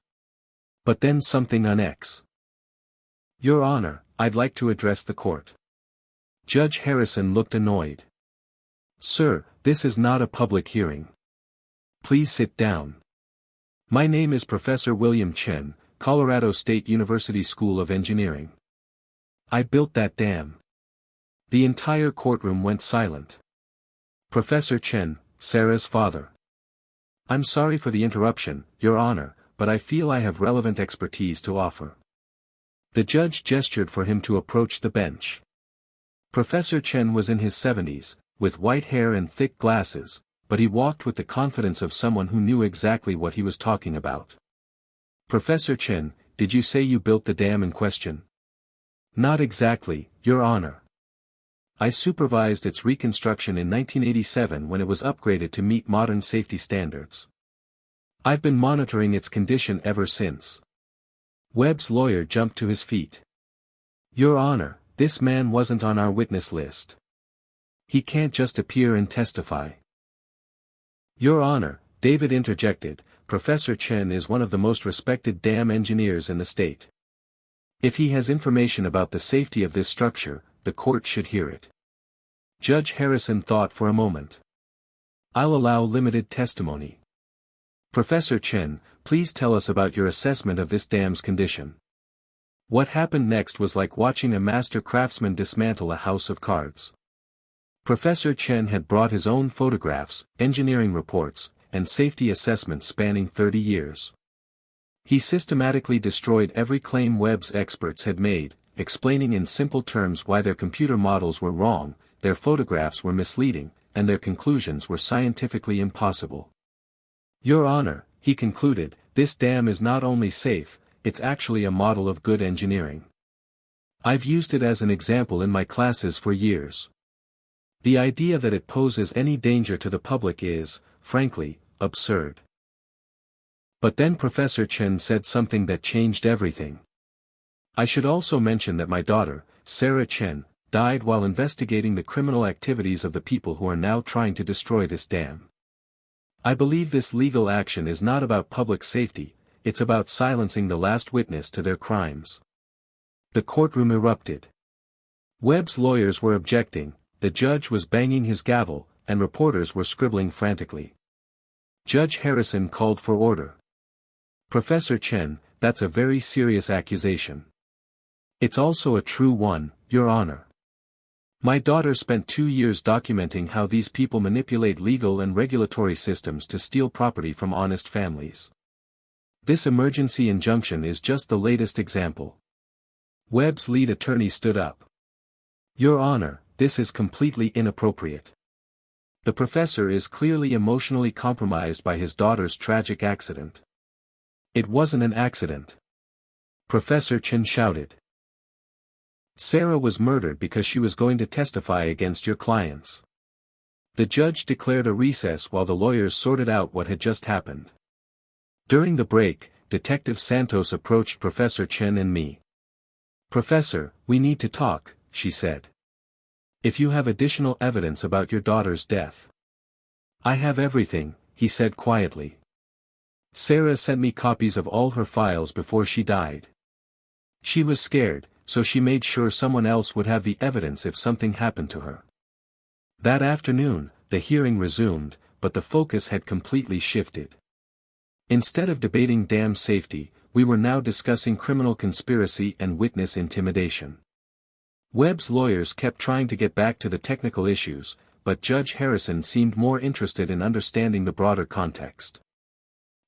But then something unex. Your Honor, I'd like to address the court. Judge Harrison looked annoyed. Sir, this is not a public hearing. Please sit down. My name is Professor William Chen, Colorado State University School of Engineering. I built that dam. The entire courtroom went silent. Professor Chen, Sarah's father. I'm sorry for the interruption, Your Honor, but I feel I have relevant expertise to offer. The judge gestured for him to approach the bench. Professor Chen was in his 70s, with white hair and thick glasses, but he walked with the confidence of someone who knew exactly what he was talking about. Professor Chen, did you say you built the dam in question? Not exactly, Your Honor. I supervised its reconstruction in 1987 when it was upgraded to meet modern safety standards. I've been monitoring its condition ever since. Webb's lawyer jumped to his feet. Your Honor, this man wasn't on our witness list. He can't just appear and testify. Your Honor, David interjected, Professor Chen is one of the most respected dam engineers in the state. If he has information about the safety of this structure, the court should hear it. Judge Harrison thought for a moment. I'll allow limited testimony. Professor Chen, please tell us about your assessment of this dam's condition. What happened next was like watching a master craftsman dismantle a house of cards. Professor Chen had brought his own photographs, engineering reports, and safety assessments spanning 30 years. He systematically destroyed every claim Webb's experts had made, explaining in simple terms why their computer models were wrong, their photographs were misleading, and their conclusions were scientifically impossible. Your Honor, he concluded, this dam is not only safe, it's actually a model of good engineering. I've used it as an example in my classes for years. The idea that it poses any danger to the public is, frankly, absurd. But then Professor Chen said something that changed everything. I should also mention that my daughter, Sarah Chen, died while investigating the criminal activities of the people who are now trying to destroy this dam. I believe this legal action is not about public safety, it's about silencing the last witness to their crimes. The courtroom erupted. Webb's lawyers were objecting, the judge was banging his gavel, and reporters were scribbling frantically. Judge Harrison called for order. Professor Chen, that's a very serious accusation. It's also a true one, Your Honor. My daughter spent 2 years documenting how these people manipulate legal and regulatory systems to steal property from honest families. This emergency injunction is just the latest example. Webb's lead attorney stood up. Your Honor, this is completely inappropriate. The professor is clearly emotionally compromised by his daughter's tragic accident. It wasn't an accident. Professor Chen shouted. Sarah was murdered because she was going to testify against your clients. The judge declared a recess while the lawyers sorted out what had just happened. During the break, Detective Santos approached Professor Chen and me. Professor, we need to talk, she said. If you have additional evidence about your daughter's death. I have everything, he said quietly. Sarah sent me copies of all her files before she died. She was scared, so she made sure someone else would have the evidence if something happened to her. That afternoon, the hearing resumed, but the focus had completely shifted. Instead of debating dam safety, we were now discussing criminal conspiracy and witness intimidation. Webb's lawyers kept trying to get back to the technical issues, but Judge Harrison seemed more interested in understanding the broader context.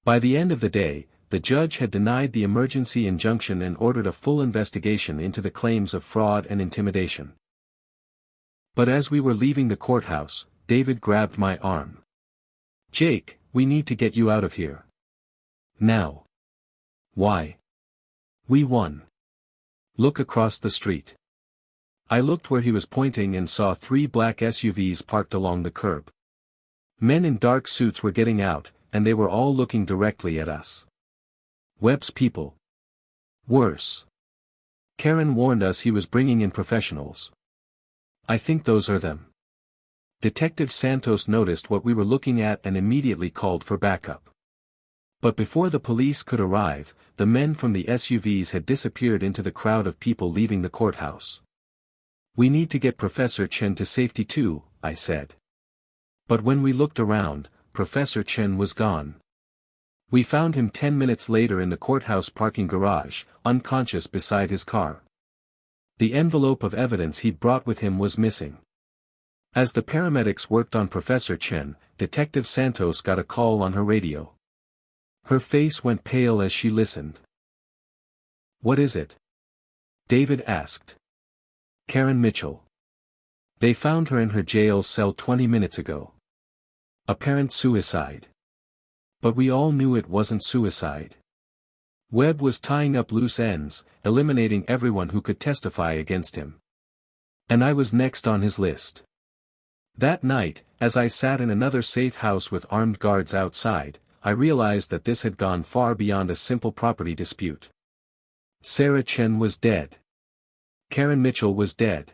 By the end of the day, the judge had denied the emergency injunction and ordered a full investigation into the claims of fraud and intimidation. But as we were leaving the courthouse, David grabbed my arm. Jake, we need to get you out of here. Now. Why? We won. Look across the street. I looked where he was pointing and saw 3 black SUVs parked along the curb. Men in dark suits were getting out, and they were all looking directly at us. Webb's people. Worse. Karen warned us he was bringing in professionals. I think those are them. Detective Santos noticed what we were looking at and immediately called for backup. But before the police could arrive, the men from the SUVs had disappeared into the crowd of people leaving the courthouse. We need to get Professor Chen to safety too, I said. But when we looked around, Professor Chen was gone. We found him 10 minutes later in the courthouse parking garage, unconscious beside his car. The envelope of evidence he'd brought with him was missing. As the paramedics worked on Professor Chen, Detective Santos got a call on her radio. Her face went pale as she listened. "What is it?" David asked. "Karen Mitchell. They found her in her jail cell 20 minutes ago. Apparent suicide. But we all knew it wasn't suicide. Webb was tying up loose ends, eliminating everyone who could testify against him. And I was next on his list." That night, as I sat in another safe house with armed guards outside, I realized that this had gone far beyond a simple property dispute. Sarah Chen was dead. Karen Mitchell was dead.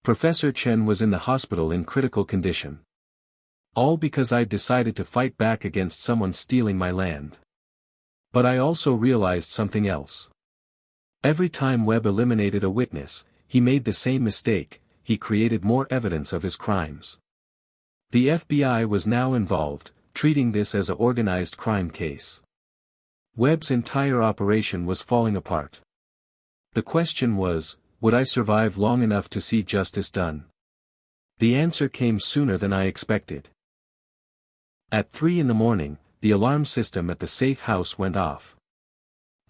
Professor Chen was in the hospital in critical condition. All because I'd decided to fight back against someone stealing my land. But I also realized something else. Every time Webb eliminated a witness, he made the same mistake: he created more evidence of his crimes. The FBI was now involved, treating this as an organized crime case. Webb's entire operation was falling apart. The question was, would I survive long enough to see justice done? The answer came sooner than I expected. At 3 a.m, the alarm system at the safe house went off.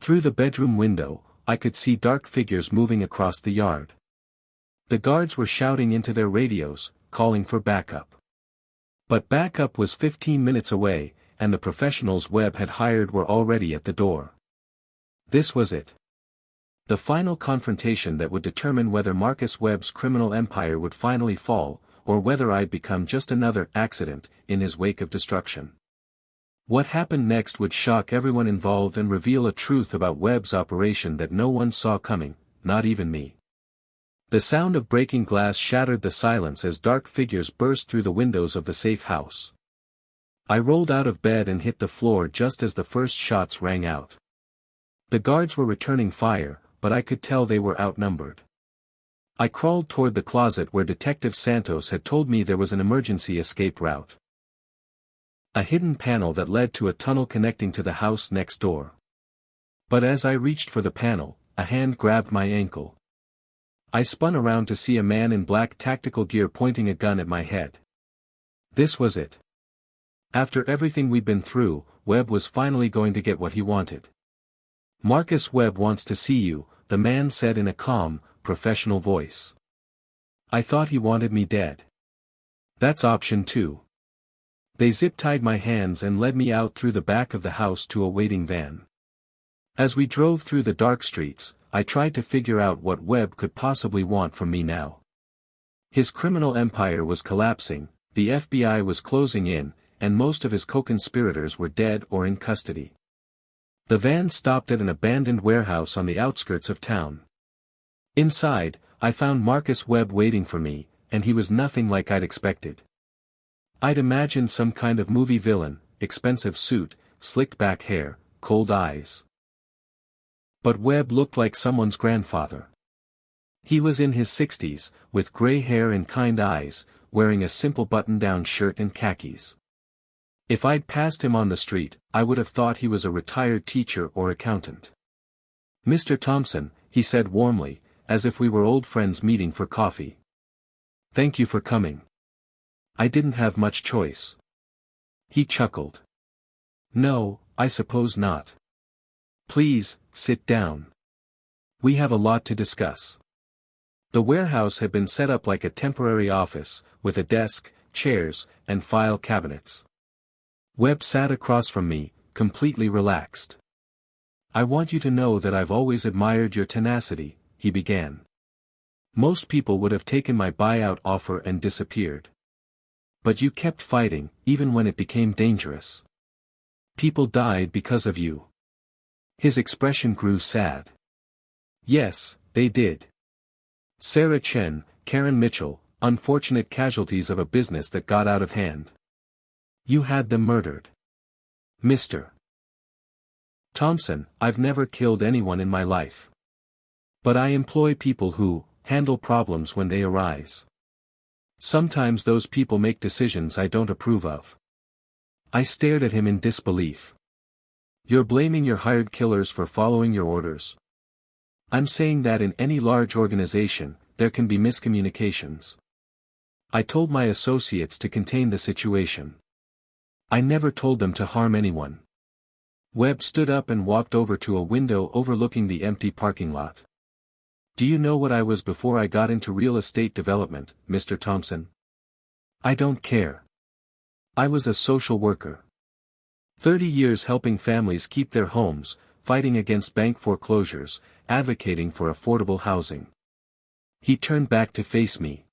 Through the bedroom window, I could see dark figures moving across the yard. The guards were shouting into their radios, calling for backup. But backup was 15 minutes away, and the professionals Webb had hired were already at the door. This was it. The final confrontation that would determine whether Marcus Webb's criminal empire would finally fall, or whether I'd become just another accident in his wake of destruction. What happened next would shock everyone involved and reveal a truth about Webb's operation that no one saw coming, not even me. The sound of breaking glass shattered the silence as dark figures burst through the windows of the safe house. I rolled out of bed and hit the floor just as the first shots rang out. The guards were returning fire, but I could tell they were outnumbered. I crawled toward the closet where Detective Santos had told me there was an emergency escape route. A hidden panel that led to a tunnel connecting to the house next door. But as I reached for the panel, a hand grabbed my ankle. I spun around to see a man in black tactical gear pointing a gun at my head. This was it. After everything we'd been through, Webb was finally going to get what he wanted. "Marcus Webb wants to see you," the man said in a calm, professional voice. I thought he wanted me dead. That's option 2. They zip-tied my hands and led me out through the back of the house to a waiting van. As we drove through the dark streets, I tried to figure out what Webb could possibly want from me now. His criminal empire was collapsing, the FBI was closing in, and most of his co-conspirators were dead or in custody. The van stopped at an abandoned warehouse on the outskirts of town. Inside, I found Marcus Webb waiting for me, and he was nothing like I'd expected. I'd imagined some kind of movie villain, expensive suit, slicked back hair, cold eyes. But Webb looked like someone's grandfather. He was in his 60s, with gray hair and kind eyes, wearing a simple button-down shirt and khakis. If I'd passed him on the street, I would have thought he was a retired teacher or accountant. "Mr. Thompson," he said warmly, as if we were old friends meeting for coffee. "Thank you for coming. I didn't have much choice." He chuckled. "No, I suppose not. Please, sit down. We have a lot to discuss." The warehouse had been set up like a temporary office, with a desk, chairs, and file cabinets. Webb sat across from me, completely relaxed. "I want you to know that I've always admired your tenacity," he began. "Most people would have taken my buyout offer and disappeared. But you kept fighting, even when it became dangerous. People died because of you." His expression grew sad. "Yes, they did. Sarah Chen, Karen Mitchell, unfortunate casualties of a business that got out of hand. You had them murdered. Mr. Thompson, I've never killed anyone in my life. But I employ people who handle problems when they arise. Sometimes those people make decisions I don't approve of." I stared at him in disbelief. "You're blaming your hired killers for following your orders?" I'm saying that in any large organization, there can be miscommunications. I told my associates to contain the situation. I never told them to harm anyone. Webb stood up and walked over to a window overlooking the empty parking lot. Do you know what I was before I got into real estate development, Mr. Thompson? I don't care. I was a social worker. 30 years helping families keep their homes, fighting against bank foreclosures, advocating for affordable housing. He turned back to face me.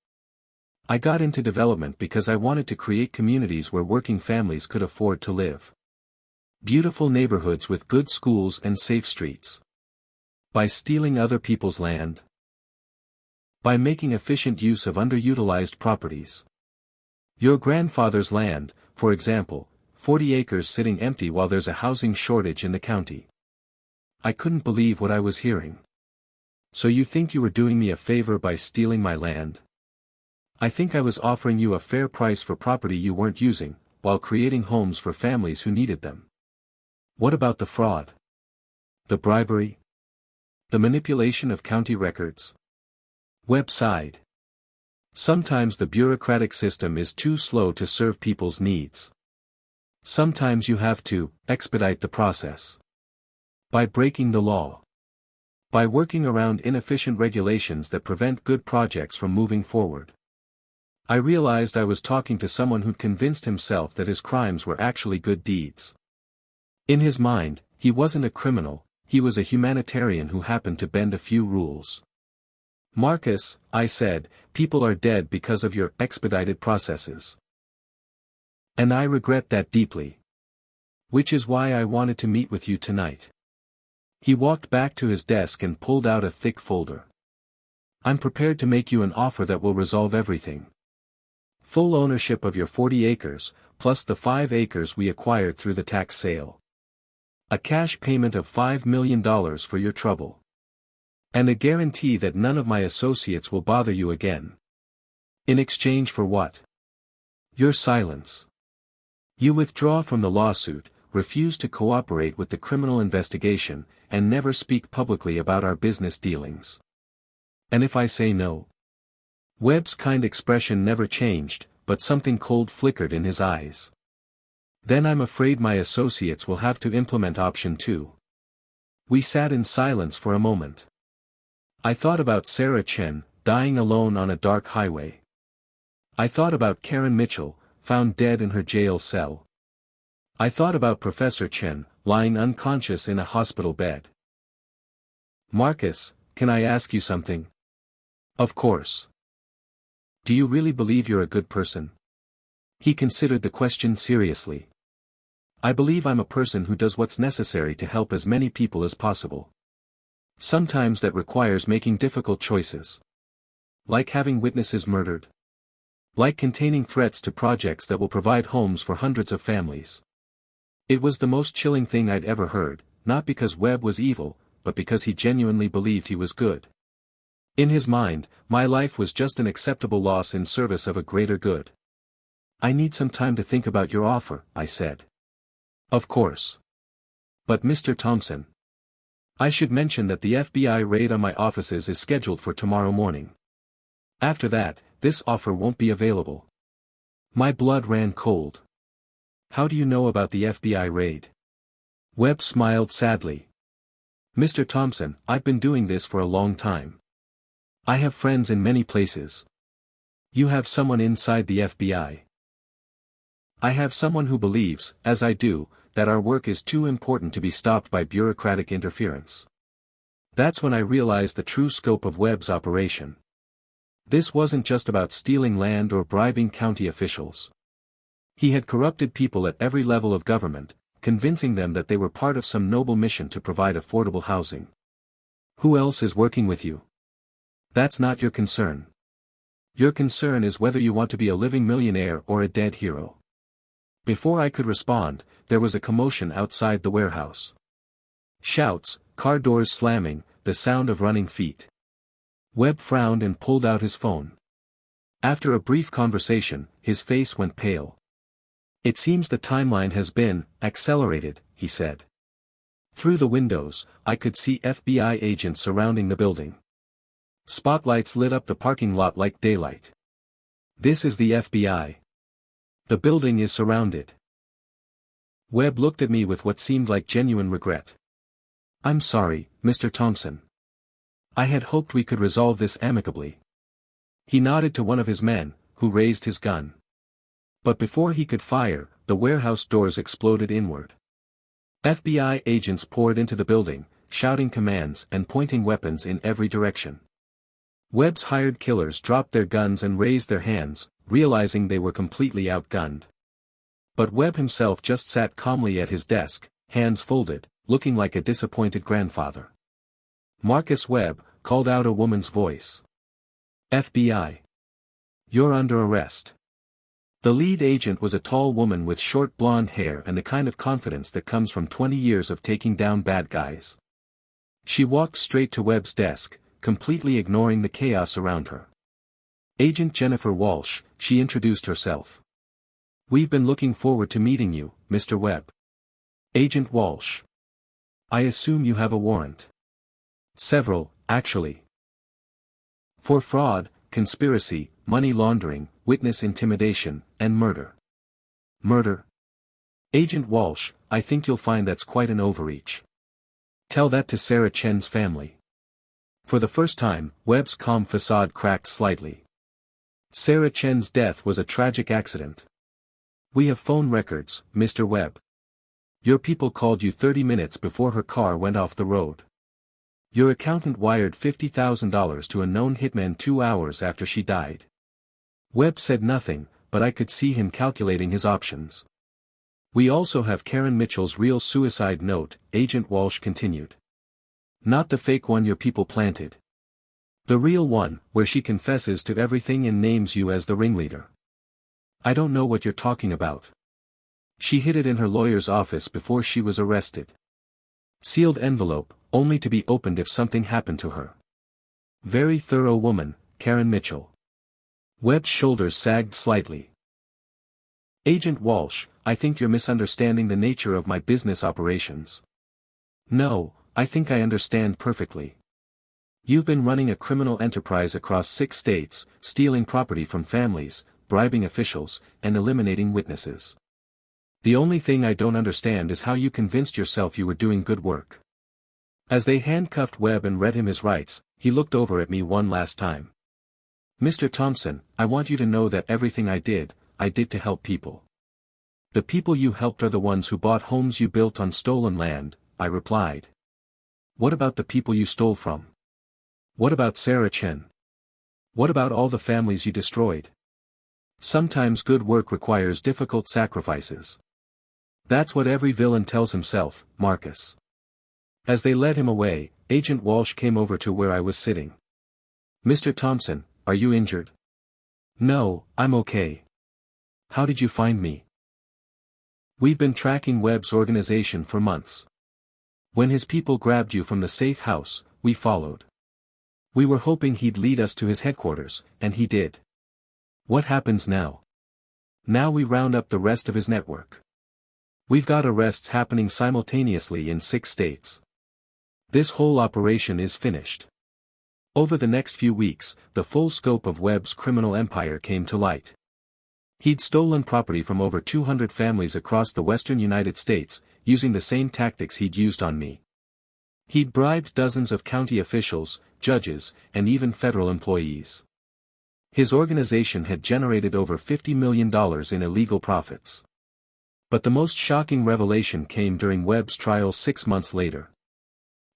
I got into development because I wanted to create communities where working families could afford to live. Beautiful neighborhoods with good schools and safe streets. By stealing other people's land. By making efficient use of underutilized properties. Your grandfather's land, for example, 40 acres sitting empty while there's a housing shortage in the county. I couldn't believe what I was hearing. So you think you were doing me a favor by stealing my land? I think I was offering you a fair price for property you weren't using, while creating homes for families who needed them. What about the fraud? The bribery? The manipulation of county records? Webb sighed. Sometimes the bureaucratic system is too slow to serve people's needs. Sometimes you have to expedite the process. By breaking the law. By working around inefficient regulations that prevent good projects from moving forward. I realized I was talking to someone who'd convinced himself that his crimes were actually good deeds. In his mind, he wasn't a criminal, he was a humanitarian who happened to bend a few rules. Marcus, I said, people are dead because of your expedited processes. And I regret that deeply. Which is why I wanted to meet with you tonight. He walked back to his desk and pulled out a thick folder. I'm prepared to make you an offer that will resolve everything. Full ownership of your 40 acres, plus the 5 acres we acquired through the tax sale. A cash payment of $5 million for your trouble. And a guarantee that none of my associates will bother you again. In exchange for what? Your silence. You withdraw from the lawsuit, refuse to cooperate with the criminal investigation, and never speak publicly about our business dealings. And if I say no? Webb's kind expression never changed, but something cold flickered in his eyes. Then I'm afraid my associates will have to implement option 2. We sat in silence for a moment. I thought about Sarah Chen, dying alone on a dark highway. I thought about Karen Mitchell, found dead in her jail cell. I thought about Professor Chen, lying unconscious in a hospital bed. Marcus, can I ask you something? Of course. Do you really believe you're a good person? He considered the question seriously. I believe I'm a person who does what's necessary to help as many people as possible. Sometimes that requires making difficult choices. Like having witnesses murdered. Like containing threats to projects that will provide homes for hundreds of families. It was the most chilling thing I'd ever heard, not because Webb was evil, but because he genuinely believed he was good. In his mind, my life was just an acceptable loss in service of a greater good. I need some time to think about your offer, I said. Of course. But Mr. Thompson. I should mention that the FBI raid on my offices is scheduled for tomorrow morning. After that, this offer won't be available. My blood ran cold. How do you know about the FBI raid? Webb smiled sadly. Mr. Thompson, I've been doing this for a long time. I have friends in many places. You have someone inside the FBI. I have someone who believes, as I do, that our work is too important to be stopped by bureaucratic interference. That's when I realized the true scope of Webb's operation. This wasn't just about stealing land or bribing county officials. He had corrupted people at every level of government, convincing them that they were part of some noble mission to provide affordable housing. Who else is working with you? That's not your concern. Your concern is whether you want to be a living millionaire or a dead hero. Before I could respond, there was a commotion outside the warehouse. Shouts, car doors slamming, the sound of running feet. Webb frowned and pulled out his phone. After a brief conversation, his face went pale. It seems the timeline has been accelerated, he said. Through the windows, I could see FBI agents surrounding the building. Spotlights lit up the parking lot like daylight. This is the FBI. The building is surrounded. Webb looked at me with what seemed like genuine regret. I'm sorry, Mr. Thompson. I had hoped we could resolve this amicably. He nodded to one of his men, who raised his gun. But before he could fire, the warehouse doors exploded inward. FBI agents poured into the building, shouting commands and pointing weapons in every direction. Webb's hired killers dropped their guns and raised their hands, realizing they were completely outgunned. But Webb himself just sat calmly at his desk, hands folded, looking like a disappointed grandfather. Marcus Webb, called out a woman's voice. FBI. You're under arrest. The lead agent was a tall woman with short blonde hair and the kind of confidence that comes from 20 years of taking down bad guys. She walked straight to Webb's desk, completely ignoring the chaos around her. Agent Jennifer Walsh, she introduced herself. We've been looking forward to meeting you, Mr. Webb. Agent Walsh. I assume you have a warrant. Several, actually. For fraud, conspiracy, money laundering, witness intimidation, and murder. Murder? Agent Walsh, I think you'll find that's quite an overreach. Tell that to Sarah Chen's family. For the first time, Webb's calm facade cracked slightly. Sarah Chen's death was a tragic accident. We have phone records, Mr. Webb. Your people called you 30 minutes before her car went off the road. Your accountant wired $50,000 to a known hitman 2 hours after she died. Webb said nothing, but I could see him calculating his options. We also have Karen Mitchell's real suicide note, Agent Walsh continued. Not the fake one your people planted. The real one, where she confesses to everything and names you as the ringleader. I don't know what you're talking about. She hid it in her lawyer's office before she was arrested. Sealed envelope, only to be opened if something happened to her. Very thorough woman, Karen Mitchell. Webb's shoulders sagged slightly. Agent Walsh, I think you're misunderstanding the nature of my business operations. No, I think I understand perfectly. You've been running a criminal enterprise across 6 states, stealing property from families, bribing officials, and eliminating witnesses. The only thing I don't understand is how you convinced yourself you were doing good work. As they handcuffed Webb and read him his rights, he looked over at me one last time. Mr. Thompson, I want you to know that everything I did to help people. The people you helped are the ones who bought homes you built on stolen land, I replied. What about the people you stole from? What about Sarah Chen? What about all the families you destroyed? Sometimes good work requires difficult sacrifices. That's what every villain tells himself, Marcus. As they led him away, Agent Walsh came over to where I was sitting. Mr. Thompson, are you injured? No, I'm okay. How did you find me? We've been tracking Webb's organization for months. When his people grabbed you from the safe house, we followed. We were hoping he'd lead us to his headquarters, and he did. What happens now? Now we round up the rest of his network. We've got arrests happening simultaneously in 6 states. This whole operation is finished. Over the next few weeks, the full scope of Webb's criminal empire came to light. He'd stolen property from over 200 families across the western United States, using the same tactics he'd used on me. He'd bribed dozens of county officials, judges, and even federal employees. His organization had generated over $50 million in illegal profits. But the most shocking revelation came during Webb's trial 6 months later.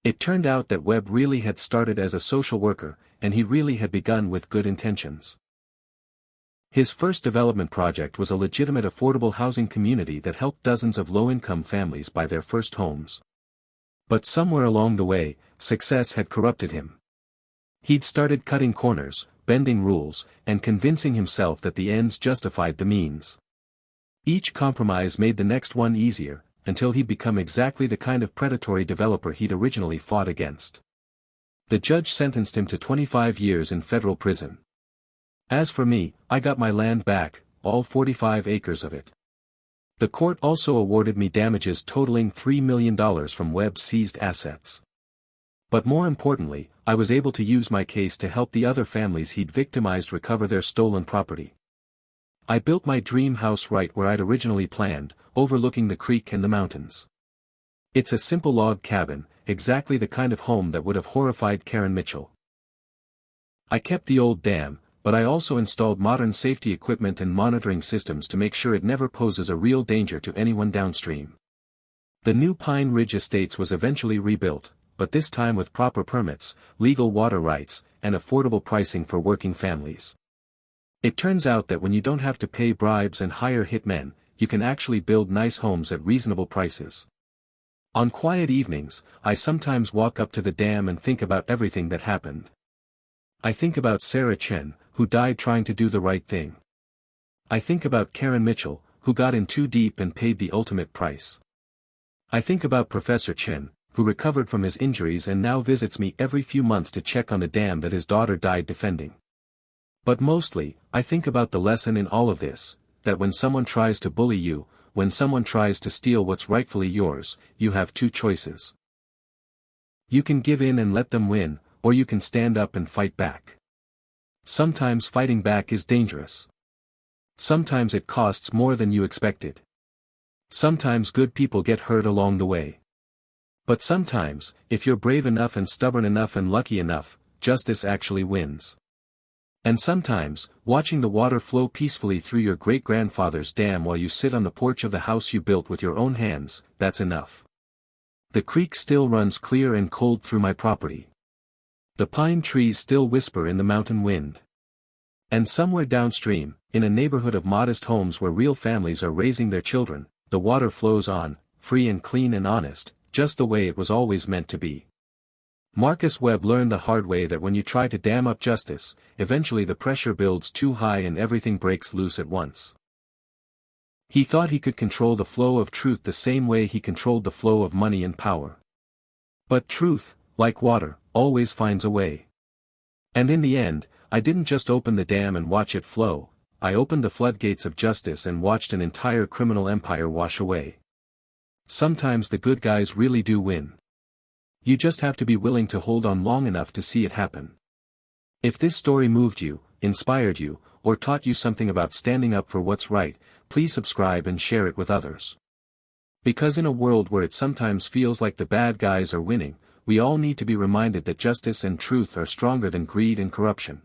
It turned out that Webb really had started as a social worker, and he really had begun with good intentions. His first development project was a legitimate affordable housing community that helped dozens of low-income families buy their first homes. But somewhere along the way, success had corrupted him. He'd started cutting corners, bending rules, and convincing himself that the ends justified the means. Each compromise made the next one easier, until he'd become exactly the kind of predatory developer he'd originally fought against. The judge sentenced him to 25 years in federal prison. As for me, I got my land back, all 45 acres of it. The court also awarded me damages totaling $3 million from Webb's seized assets. But more importantly, I was able to use my case to help the other families he'd victimized recover their stolen property. I built my dream house right where I'd originally planned, overlooking the creek and the mountains. It's a simple log cabin, exactly the kind of home that would have horrified Karen Mitchell. I kept the old dam, but I also installed modern safety equipment and monitoring systems to make sure it never poses a real danger to anyone downstream. The new Pine Ridge Estates was eventually rebuilt, but this time with proper permits, legal water rights, and affordable pricing for working families. It turns out that when you don't have to pay bribes and hire hitmen, you can actually build nice homes at reasonable prices. On quiet evenings, I sometimes walk up to the dam and think about everything that happened. I think about Sarah Chen, who died trying to do the right thing. I think about Karen Mitchell, who got in too deep and paid the ultimate price. I think about Professor Chen, who recovered from his injuries and now visits me every few months to check on the dam that his daughter died defending. But mostly, I think about the lesson in all of this, that when someone tries to bully you, when someone tries to steal what's rightfully yours, you have two choices. You can give in and let them win, or you can stand up and fight back. Sometimes fighting back is dangerous. Sometimes it costs more than you expected. Sometimes good people get hurt along the way. But sometimes, if you're brave enough and stubborn enough and lucky enough, justice actually wins. And sometimes, watching the water flow peacefully through your great-grandfather's dam while you sit on the porch of the house you built with your own hands, that's enough. The creek still runs clear and cold through my property. The pine trees still whisper in the mountain wind. And somewhere downstream, in a neighborhood of modest homes where real families are raising their children, the water flows on, free and clean and honest, just the way it was always meant to be. Marcus Webb learned the hard way that when you try to dam up justice, eventually the pressure builds too high and everything breaks loose at once. He thought he could control the flow of truth the same way he controlled the flow of money and power. But truth, like water, always finds a way. And in the end, I didn't just open the dam and watch it flow, I opened the floodgates of justice and watched an entire criminal empire wash away. Sometimes the good guys really do win. You just have to be willing to hold on long enough to see it happen. If this story moved you, inspired you, or taught you something about standing up for what's right, please subscribe and share it with others. Because in a world where it sometimes feels like the bad guys are winning, we all need to be reminded that justice and truth are stronger than greed and corruption.